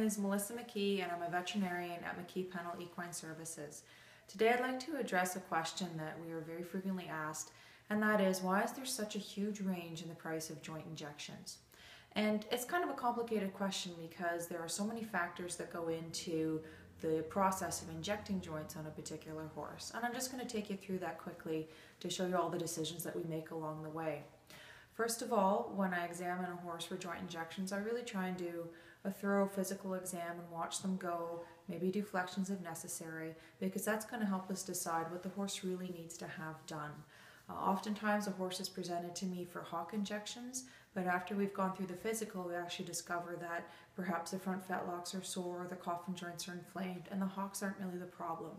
is Melissa McKee and I'm a veterinarian at McKee-Pownall Equine Services. Today I'd like to address a question that we are very frequently asked, and that is, why is there such a huge range in the price of joint injections? And it's kind of a complicated question because there are so many factors that go into the process of injecting joints on a particular horse. And I'm just going to take you through that quickly to show you all the decisions that we make along the way. First of all, when I examine a horse for joint injections, I really try and do a thorough physical exam and watch them go, maybe do flexions if necessary, because that's going to help us decide what the horse really needs to have done. Oftentimes a horse is presented to me for hock injections, but after we've gone through the physical, we actually discover that perhaps the front fetlocks are sore, the coffin joints are inflamed, and the hocks aren't really the problem.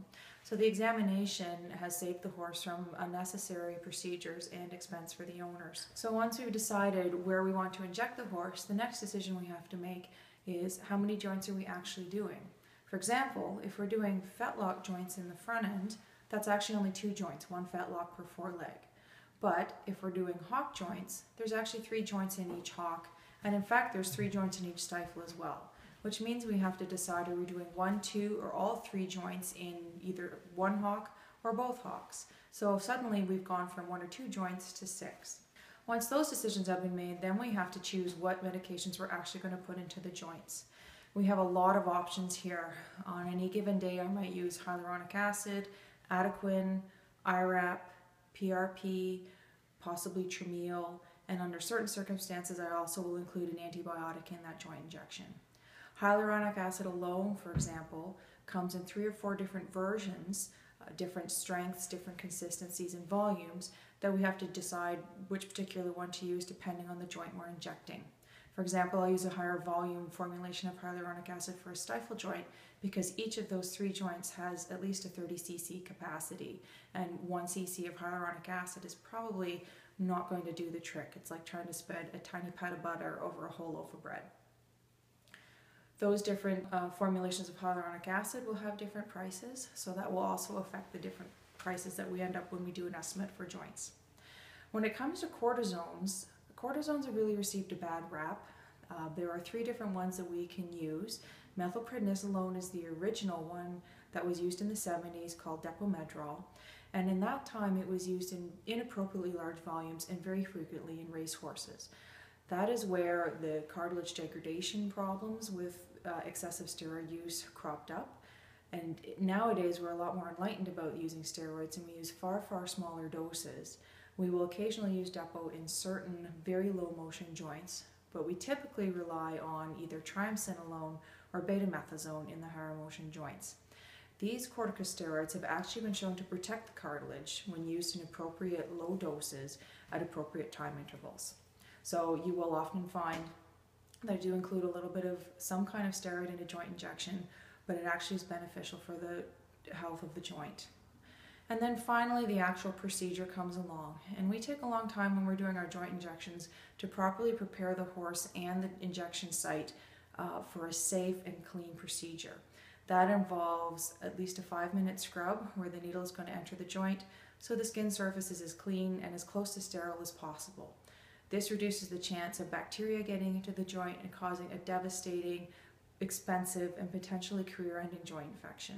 So the examination has saved the horse from unnecessary procedures and expense for the owners. So once we've decided where we want to inject the horse, the next decision we have to make is how many joints are we actually doing? For example, if we're doing fetlock joints in the front end, that's actually only 2 joints, 1 fetlock per foreleg. But if we're doing hock joints, there's actually 3 joints in each hock, and in fact there's 3 joints in each stifle as well, which means we have to decide, are we doing 1, 2, or all 3 joints in either one hock or both hocks. So suddenly we've gone from 1 or 2 joints to 6. Once those decisions have been made, then we have to choose what medications we're actually going to put into the joints. We have a lot of options here. On any given day I might use hyaluronic acid, Equine, IRAP, PRP, possibly Trameal, and under certain circumstances I also will include an antibiotic in that joint injection. Hyaluronic acid alone, for example, comes in 3 or 4 different versions, different strengths, different consistencies and volumes, that we have to decide which particular one to use depending on the joint we're injecting. For example, I'll use a higher volume formulation of hyaluronic acid for a stifle joint because each of those 3 joints has at least a 30 cc capacity, and 1 cc of hyaluronic acid is probably not going to do the trick. It's like trying to spread a tiny pat of butter over a whole loaf of bread. Those different formulations of hyaluronic acid will have different prices, so that will also affect the different prices that we end up when we do an estimate for joints. When it comes to cortisones, cortisones have really received a bad rap. There are 3 different ones that we can use. Methylprednisolone is the original one that was used in the 70s, called Depomedrol, and in that time it was used in inappropriately large volumes and very frequently in race horses. That is where the cartilage degradation problems with excessive steroid use cropped up. And nowadays we're a lot more enlightened about using steroids, and we use far, far smaller doses. We will occasionally use Depo in certain very low motion joints, but we typically rely on either triamcinolone or betamethasone in the higher motion joints. These corticosteroids have actually been shown to protect the cartilage when used in appropriate low doses at appropriate time intervals. So you will often find that I do include a little bit of some kind of steroid in a joint injection, but it actually is beneficial for the health of the joint. And then finally the actual procedure comes along, and we take a long time when we're doing our joint injections to properly prepare the horse and the injection site for a safe and clean procedure. That involves at least a 5-minute scrub where the needle is going to enter the joint so the skin surface is as clean and as close to sterile as possible. This reduces the chance of bacteria getting into the joint and causing a devastating, expensive, and potentially career-ending joint infection.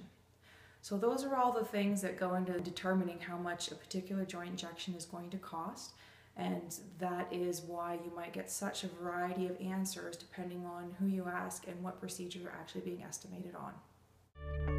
So those are all the things that go into determining how much a particular joint injection is going to cost, and that is why you might get such a variety of answers depending on who you ask and what procedure you're actually being estimated on.